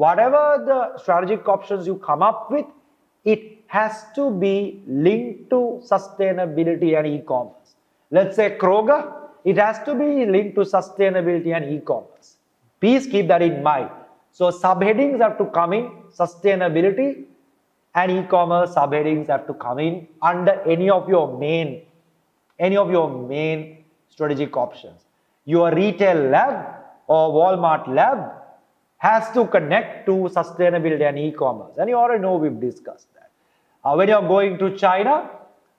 whatever the strategic options you come up with, it has to be linked to sustainability and e-commerce. Let's say Kroger, it has to be linked to sustainability and e-commerce. Please keep that in mind. So subheadings have to come in sustainability and e-commerce subheadings have to come in under any of your main strategic options. Your retail lab or Walmart lab has to connect to sustainability and e-commerce. And you already know we've discussed that. When you're going to China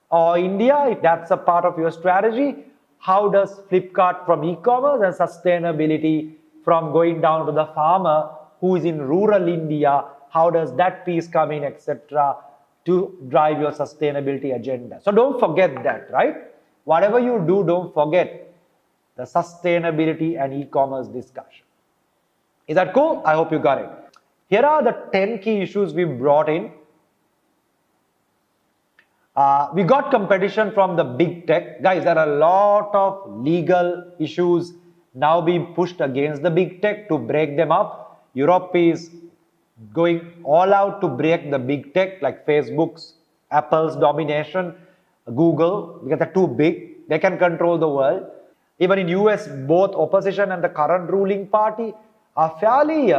or India, if that's a part of your strategy, how does Flipkart from e-commerce and sustainability from going down to the farmer who is in rural India, how does that piece come in, etc., to drive your sustainability agenda? So don't forget that, right? Whatever you do, don't forget the sustainability and e-commerce discussion. Is that cool? I hope you got it. Here are the 10 key issues we brought in. We got competition from the big tech. Guys, there are a lot of legal issues now being pushed against the big tech to break them up. Europe is going all out to break the big tech like Facebook's, Apple's domination, Google, because they're too big. They can control the world. Even in US, both opposition and the current ruling party are fairly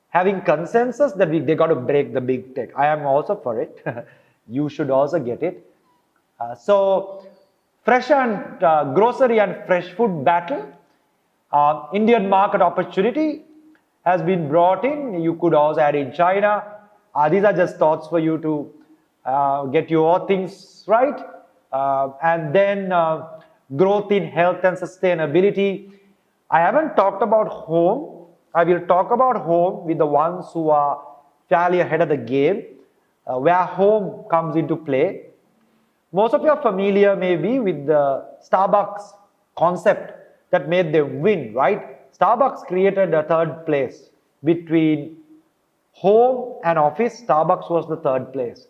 having consensus that they got to break the big tech. I am also for it. You should also get it. So fresh and grocery and fresh food battle. Indian market opportunity has been brought in. You could also add in China. These are just thoughts for you to get your things right. And then growth in health and sustainability. I haven't talked about home. I will talk about home with the ones who are fairly ahead of the game, where home comes into play. Most of you are familiar maybe with the Starbucks concept that made them win, right? Starbucks created a third place between home and office. Starbucks was the third place.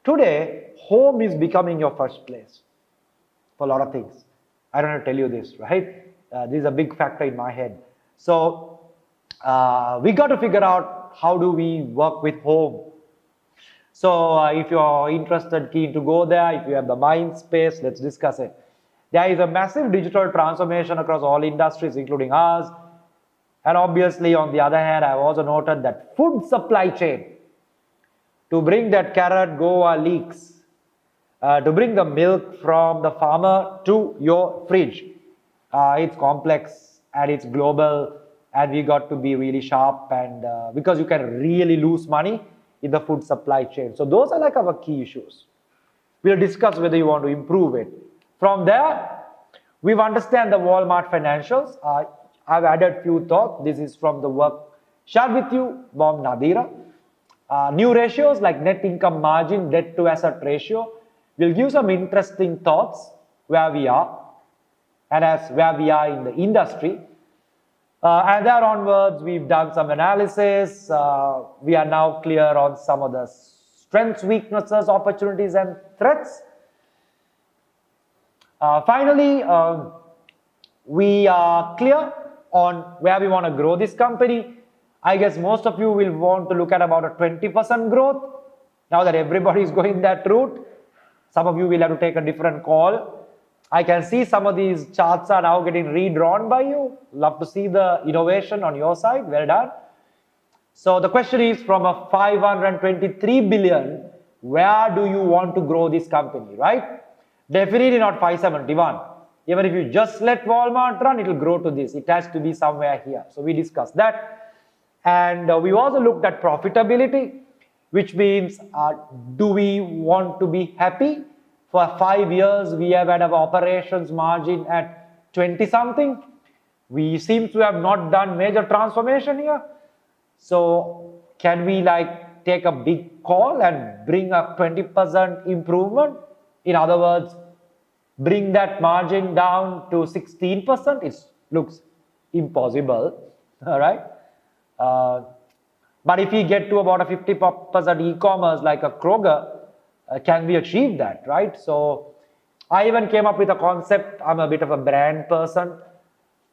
Today, home is becoming your first place for a lot of things. I don't have to tell you this, right? This is a big factor in my head. So we got to figure out how do we work with home. So if you're interested, keen to go there, if you have the mind space, let's discuss it. There is a massive digital transformation across all industries, including ours. And obviously, on the other hand, I've also noted that food supply chain, to bring that carrot Goa leaks, to bring the milk from the farmer to your fridge, it's complex and it's global, and we got to be really sharp, and because you can really lose money in the food supply chain. So those are like our key issues. We'll discuss whether you want to improve it. From there, we've understand the Walmart financials. I've added few thoughts. This is from the work shared with you, Mom Nadira. New ratios like net income margin, debt to asset ratio will give some interesting thoughts where we are and as where we are in the industry. And there onwards, we've done some analysis. We are now clear on some of the strengths, weaknesses, opportunities, and threats. Finally, we are clear on where we want to grow this company. I guess most of you will want to look at about a 20% growth. Now that everybody is going that route, some of you will have to take a different call. I can see some of these charts are now getting redrawn by you. Love to see the innovation on your side. Well done. So the question is, from a 523 billion, where do you want to grow this company, right? Definitely not 571. Even if you just let Walmart run, it will grow to this. It has to be somewhere here. So we discussed that. And we also looked at profitability, which means do we want to be happy? For 5 years, we have had our operations margin at 20 something. We seem to have not done major transformation here. So can we like take a big call and bring a 20% improvement? In other words, bring that margin down to 16%. It looks impossible, all right? But if we get to about a 50% e-commerce like a Kroger, can we achieve that, right? So I even came up with a concept. I'm a bit of a brand person.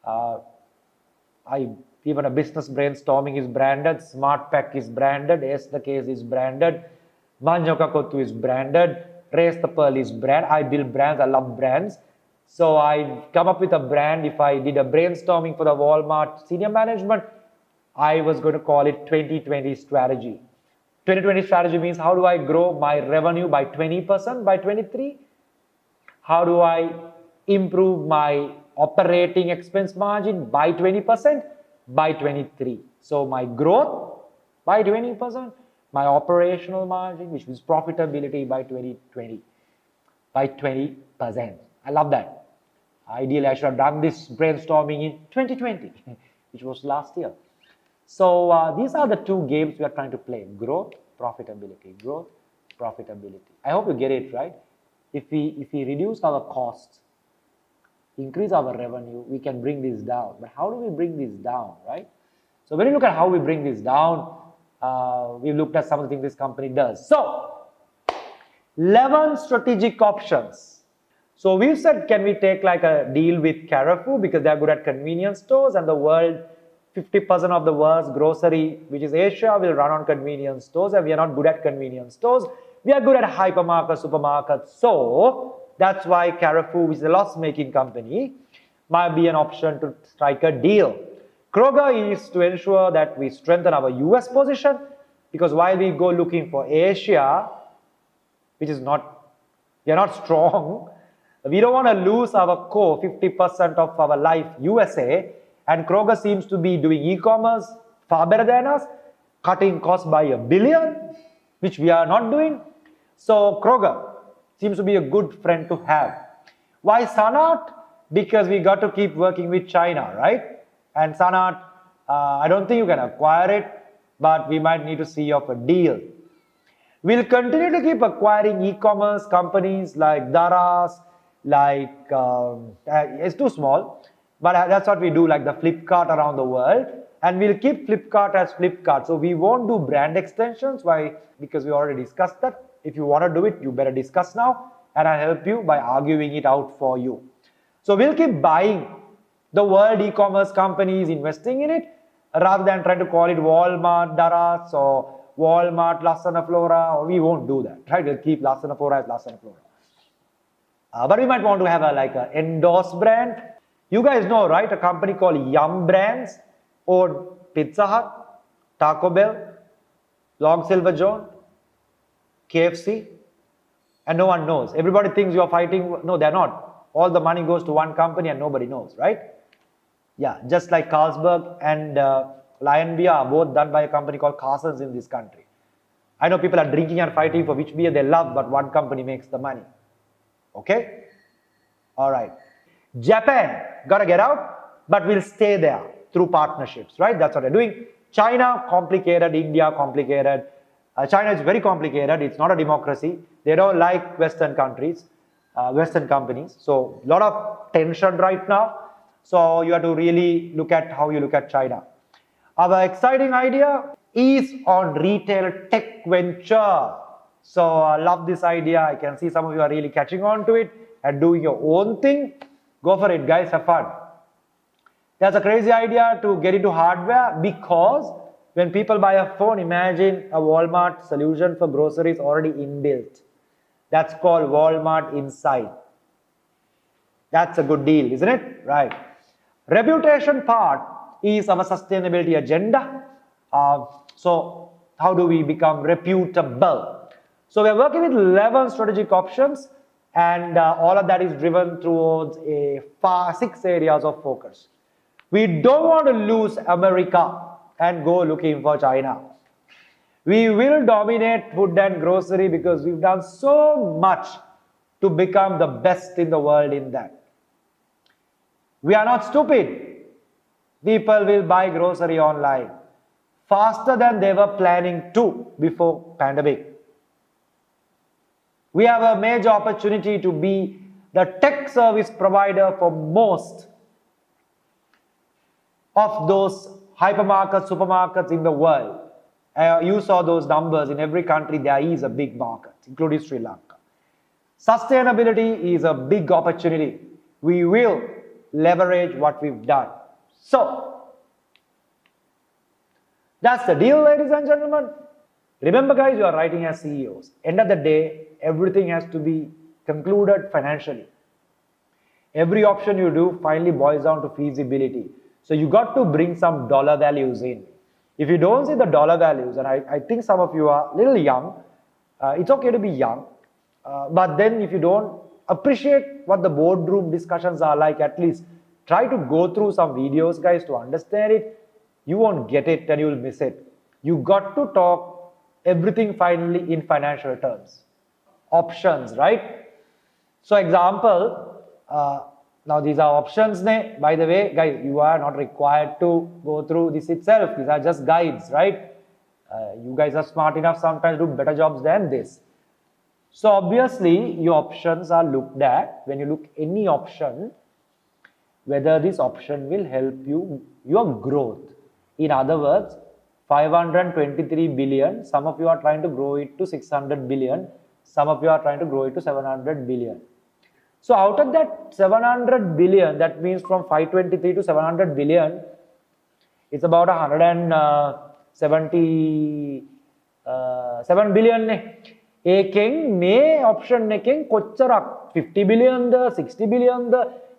I Even a business brainstorming is branded, Smart Pack is branded, Ace the Case is branded, Manjoka Kotu is branded, Race the Pearl is brand. I build brands, I love brands. So I come up with a brand. If I did a brainstorming for the Walmart senior management, I was going to call it 2020 strategy. 2020 strategy means how do I grow my revenue by 20% by 23? How do I improve my operating expense margin by 20% by 23? So my growth by 20%, my operational margin, which is profitability by 2020, by 20%. I love that. Ideally, I should have done this brainstorming in 2020, which was last year. So these are the two games we are trying to play: growth, profitability, growth, profitability. I hope you get it, right? If we reduce our costs, increase our revenue, we can bring this down. But how do we bring this down, right? So when you look at how we bring this down, we've looked at some of the things this company does. So 11 strategic options. So we've said, can we take like a deal with Carrefour because they're good at convenience stores, and the world, 50% of the world's grocery, which is Asia, will run on convenience stores, and we are not good at convenience stores. We are good at hypermarkets, supermarkets. So that's why Carrefour, which is a loss-making company, might be an option to strike a deal. Kroger is to ensure that we strengthen our US position, because while we go looking for Asia, which is not, we are not strong, we don't want to lose our core 50% of our life USA, and Kroger seems to be doing e-commerce far better than us, cutting costs by $1 billion, which we are not doing. So Kroger seems to be a good friend to have. Why Sanat? Because we got to keep working with China, right? And Sanat, I don't think you can acquire it, but we might need to see of a deal. We'll continue to keep acquiring e-commerce companies like Daraz, like, it's too small, but that's what we do, like the Flipkart around the world. And we'll keep Flipkart as Flipkart. So we won't do brand extensions. Why? Because we already discussed that. If you want to do it, you better discuss now, and I'll help you by arguing it out for you. So we'll keep buying the world e-commerce companies, investing in it, rather than trying to call it Walmart Daraz or Walmart Lasana Flora. Or we won't do that, right? We'll keep Lasana Flora as Lasana Flora. But we might want to have like an endorsed brand. You guys know, right? A company called Yum Brands or Pizza Hut, Taco Bell, Long Silver John, KFC, and no one knows. Everybody thinks you're fighting. No, they're not. All the money goes to one company and nobody knows, right? Yeah, just like Carlsberg and Lion Beer are both done by a company called Carson's in this country. I know people are drinking and fighting for which beer they love, but one company makes the money. Okay? All right. Japan, gotta get out, but we'll stay there through partnerships, right? That's what they're doing. China, complicated. India, complicated. China is very complicated. It's not a democracy. They don't like Western countries, Western companies. So a lot of tension right now. So you have to really look at how you look at China. Our exciting idea is on retail tech venture. So I love this idea. I can see some of you are really catching on to it and doing your own thing. Go for it, guys. Have fun. That's a crazy idea to get into hardware, because when people buy a phone, imagine a Walmart solution for groceries already inbuilt. That's called Walmart Inside. That's a good deal, isn't it? Right. Reputation part is our sustainability agenda. So how do we become reputable? So we're working with 11 strategic options, and all of that is driven towards 6 areas of focus. We don't want to lose America and go looking for China. We will dominate food and grocery because we've done so much to become the best in the world in that. We are not stupid. People will buy grocery online faster than they were planning to before pandemic. We have a major opportunity to be the tech service provider for most of those hypermarkets, supermarkets in the world. You saw those numbers. In every country there is a big market, including Sri Lanka. Sustainability is a big opportunity. We will leverage what we've done. So That's the deal, ladies and gentlemen. Remember, guys, you are writing as CEOs. End of the day, everything has to be concluded financially. Every option you do finally boils down to feasibility. So you got to bring some dollar values in. If you don't see the dollar values, and I think some of you are a little young, it's okay to be young, but then if you don't appreciate what the boardroom discussions are like, at least try to go through some videos, guys, to understand it. You won't get it and you'll miss it. You got to talk everything finally in financial terms. Options, right? So example, now these are options. By the way, guys, you are not required to go through this itself. These are just guides, right? You guys are smart enough sometimes to do better jobs than this. So obviously, your options are looked at. When you look any option, whether this option will help you, your growth. In other words, 523 billion, some of you are trying to grow it to 600 billion, some of you are trying to grow it to 700 billion. So out of that 700 billion, that means from 523 to 700 billion, it's about 177 billion. ඒකෙන් මේ option එකෙන් කොච්චරක් 50 billion ද 60 billion ද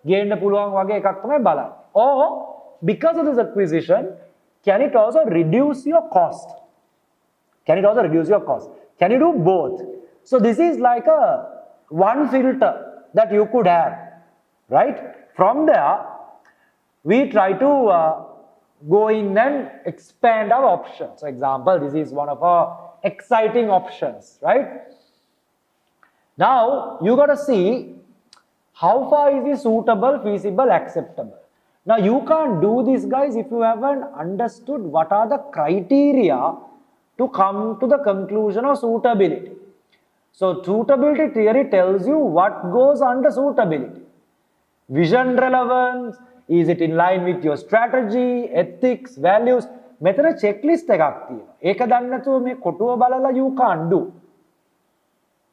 ගේන්න පුළුවන් වගේ එකක් තමයි බලන්නේ. Or because of this acquisition, can it also reduce your cost? Can it also reduce your cost? Can you do both? So this is like a one filter that you could have, right? From there, we try to go in and expand our options. So example, this is one of our exciting options, right? Now, you got to see how far is this suitable, feasible, acceptable. Now, you can't do this, guys, if you haven't understood what are the criteria to come to the conclusion of suitability. So, suitability theory tells you what goes under suitability. Vision relevance, is it in line with your strategy, ethics, values? මෙතන checklist එකක් තියෙනවා. ඒක දන්නේ නැතුව මේ කොටුව බලලා you can't do.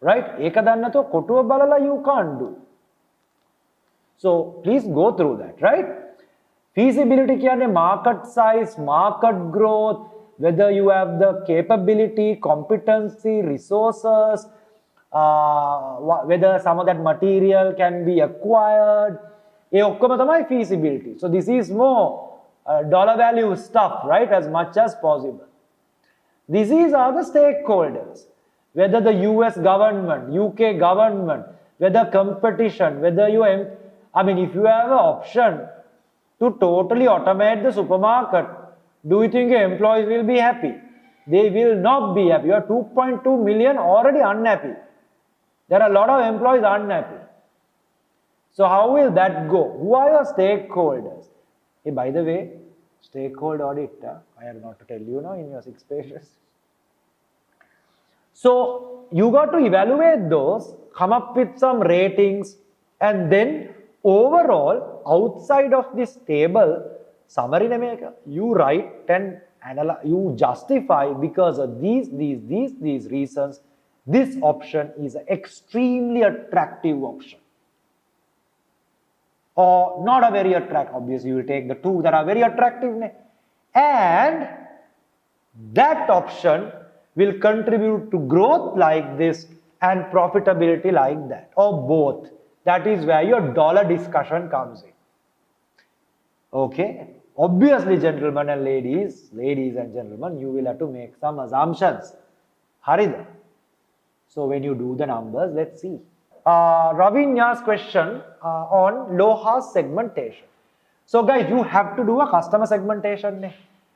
Right? ඒක දන්නේ නැතුව කොටුව බලලා you can't do. So please go through that, right? Feasibility කියන්නේ market size, market growth, whether you have the capability, competency, resources, whether some of that material can be acquired. ඒ ඔක්කොම තමයි feasibility. So this is more dollar value stuff, right, as much as possible. These are the stakeholders, whether the US government, UK government, whether competition, whether you, I mean, if you have an option to totally automate the supermarket, do you think your employees will be happy? They will not be happy. You are 2.2 million already unhappy. There are a lot of employees unhappy. So how will that go? Who are your stakeholders? Hey, by the way, stakeholder audit, I have not to tell you now in your 6 pages. So you got to evaluate those, come up with some ratings, and then overall, outside of this table, summary you write and analyze, you justify because of these reasons, this option is an extremely attractive option. Or not a very attractive, obviously you will take the two that are very attractive, and that option will contribute to growth like this and profitability like that, or both. That is where your dollar discussion comes in. Okay, obviously gentlemen and ladies and gentlemen, you will have to make some assumptions. Harida. So when you do the numbers, let's see. Ravinya's question on LOHA's segmentation. So guys, you have to do a customer segmentation.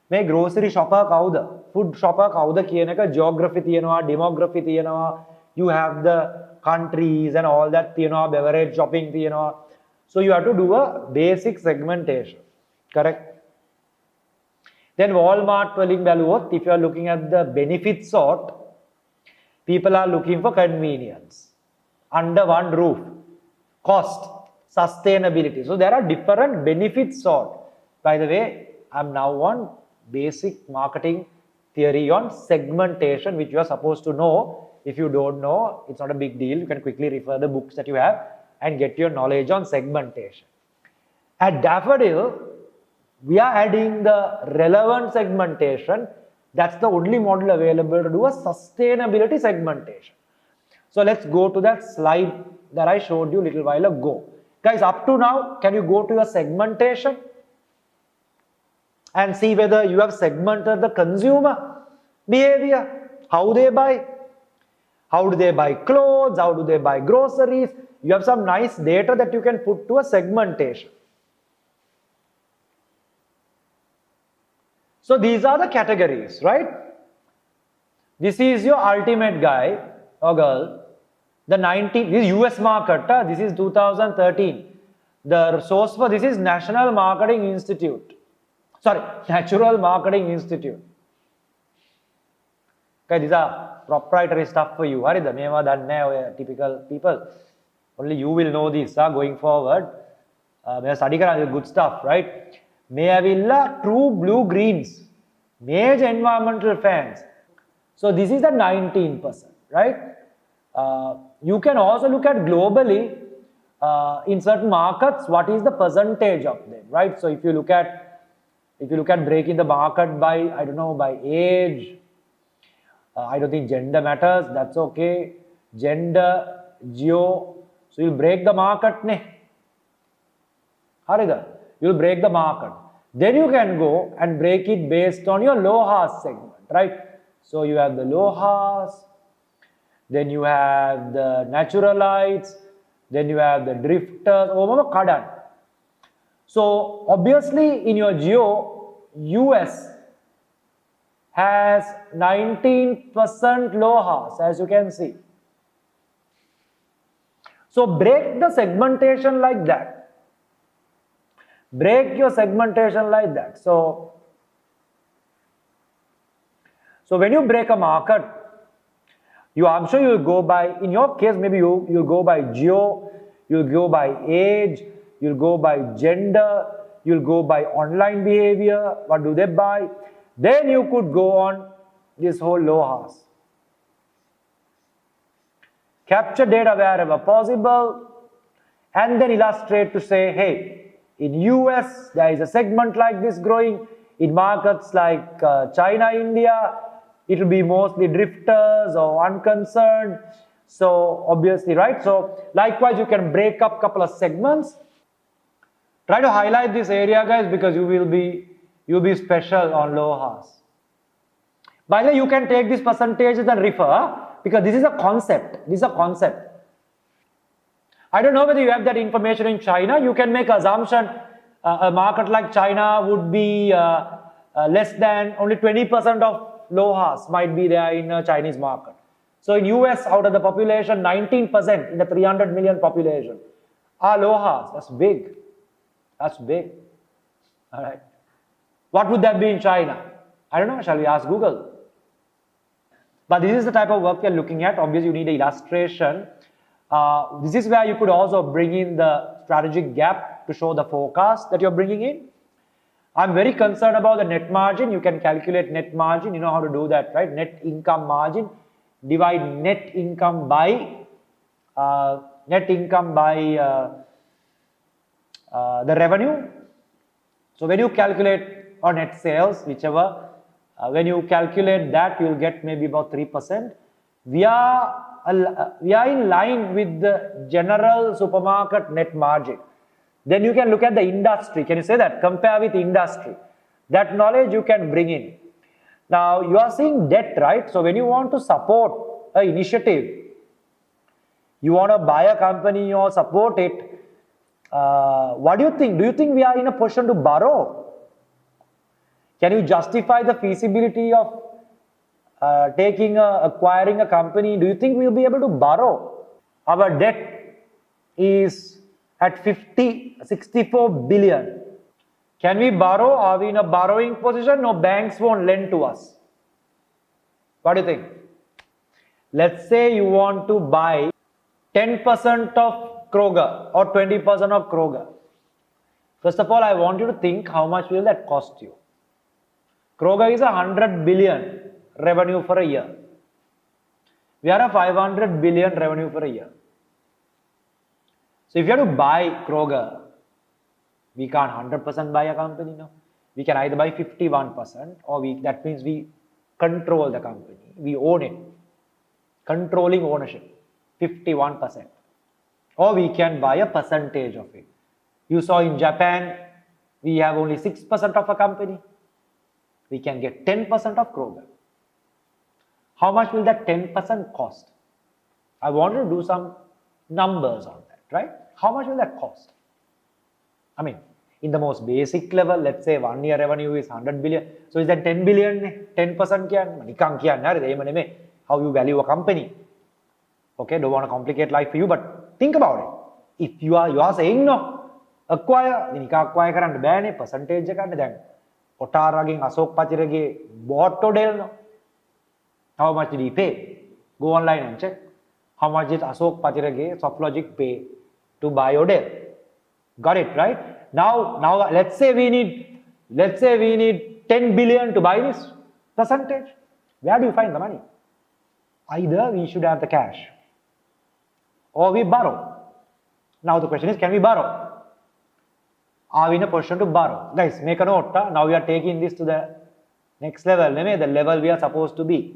මේ grocery shopper කවුද? Food shopper කවුද කියන එක geography තියෙනවා, demography තියෙනවා, you have the countries and all that තියෙනවා, beverage shopping තියෙනවා. So you have to do a basic segmentation. Correct? Then Walmart වලින් බැලුවොත්, if you are looking at the benefit sort, people are looking for convenience. Under one roof, cost, sustainability. So there are different benefits sort. By the way, I'm now on basic marketing theory on segmentation, which you are supposed to know. If you don't know, it's not a big deal. You can quickly refer the books that you have and get your knowledge on segmentation. At Daffodil, we are adding the relevant segmentation That's the only model available to do a sustainability segmentation. So let's go to that slide that I showed you a little while ago. Guys, up to now, can you go to your segmentation and see whether you have segmented the consumer behavior, how they buy, how do they buy clothes, how do they buy groceries. You have some nice data that you can put to a segmentation. So these are the categories, right? This is your ultimate guy or girl. The 19, this is US market, this is 2013. The source for this is National Marketing Institute. Sorry, Natural Marketing Institute. Okay, these are proprietary stuff for you. Harida, meva danne typical people. Only you will know this going forward. May study karana good stuff, right? May avilla true blue greens. Major environmental fans. So this is the 19%, right? You can also look at globally in certain markets what is the percentage of them, right? So if you look at breaking the market by, I don't know, by age, I don't think gender matters, that's okay. Gender, geo, so you'll break the market, ne? Harida, you'll break the market. Then you can go and break it based on your LOHAS segment, right? So you have the LOHAS, then you have the naturalites, then you have the drifters, so obviously in your geo, US has 19% LOHAS, as you can see. So break the segmentation like that. Break your segmentation like that. So when you break a market, I'm sure you'll go by, in your case, maybe you'll go by geo, you'll go by age, you'll go by gender, you'll go by online behavior, what do they buy. Then you could go on this whole LOHAS. Capture data wherever possible and then illustrate to say, hey, in US, there is a segment like this growing. In markets like China, India, it will be mostly drifters or unconcerned. So obviously, right? So likewise, you can break up a couple of segments. Try to highlight this area, guys, because you'll be special on LOHAS. By the way, you can take these percentages and refer because this is a concept. This is a concept. I don't know whether you have that information in China. You can make assumption a market like China would be less than only 20% of LOHAS might be there in a Chinese market. So in US, out of the population, 19% in the 300 million population are LOHAS. That's big. That's big. All right. What would that be in China? I don't know. Shall we ask Google? But this is the type of work we are looking at. Obviously, you need an illustration. This is where you could also bring in the strategic gap to show the forecast that you're bringing in. I'm very concerned about the net margin. You can calculate net margin. You know how to do that, right? Net income margin. Divide net income by the revenue. So when you calculate or net sales, whichever, when you calculate that, you'll get maybe about 3%. We are in line with the general supermarket net margin. Then you can look at the industry. Can you say that? Compare with industry. That knowledge you can bring in. Now you are seeing debt, right? So when you want to support an initiative, you want to buy a company or support it, what do you think? Do you think we are in a position to borrow? Can you justify the feasibility of acquiring a company? Do you think we'll be able to borrow? Our debt is at 64 billion. Can we borrow? Are we in a borrowing position? No, banks won't lend to us. What do you think? Let's say you want to buy 10% of Kroger or 20% of Kroger. First of all, I want you to think how much will that cost you. Kroger is 100 billion revenue for a year. We are a 500 billion revenue for a year. So if you have to buy Kroger, we can't 100% buy a company, no. We can either buy 51% or that means we control the company. We own it. Controlling ownership, 51%. Or we can buy a percentage of it. You saw in Japan, we have only 6% of a company. We can get 10% of Kroger. How much will that 10% cost? I want to do some numbers on that, right? How much will that cost? I mean, in the most basic level, let's say 1 year revenue is 100 billion. So is that 10 billion? 10% how you value a company. Okay, don't want to complicate life for you, but think about it. If you are saying no, acquire, acquire කරන්න බෑනේ percentage එකකට දැන් ඔටාරාගෙන් Ashok Pathirage bought Odell no. How much did he pay? Go online and check. How much did Ashok Patirage SoftLogic pay to buy Odell? Got it, right? Now let's say we need 10 billion to buy this percentage. Where do you find the money? Either we should have the cash or we borrow. Now the question is, can we borrow? Are we in a position to borrow? Guys, make a note. Now we are taking this to the next level, the level we are supposed to be.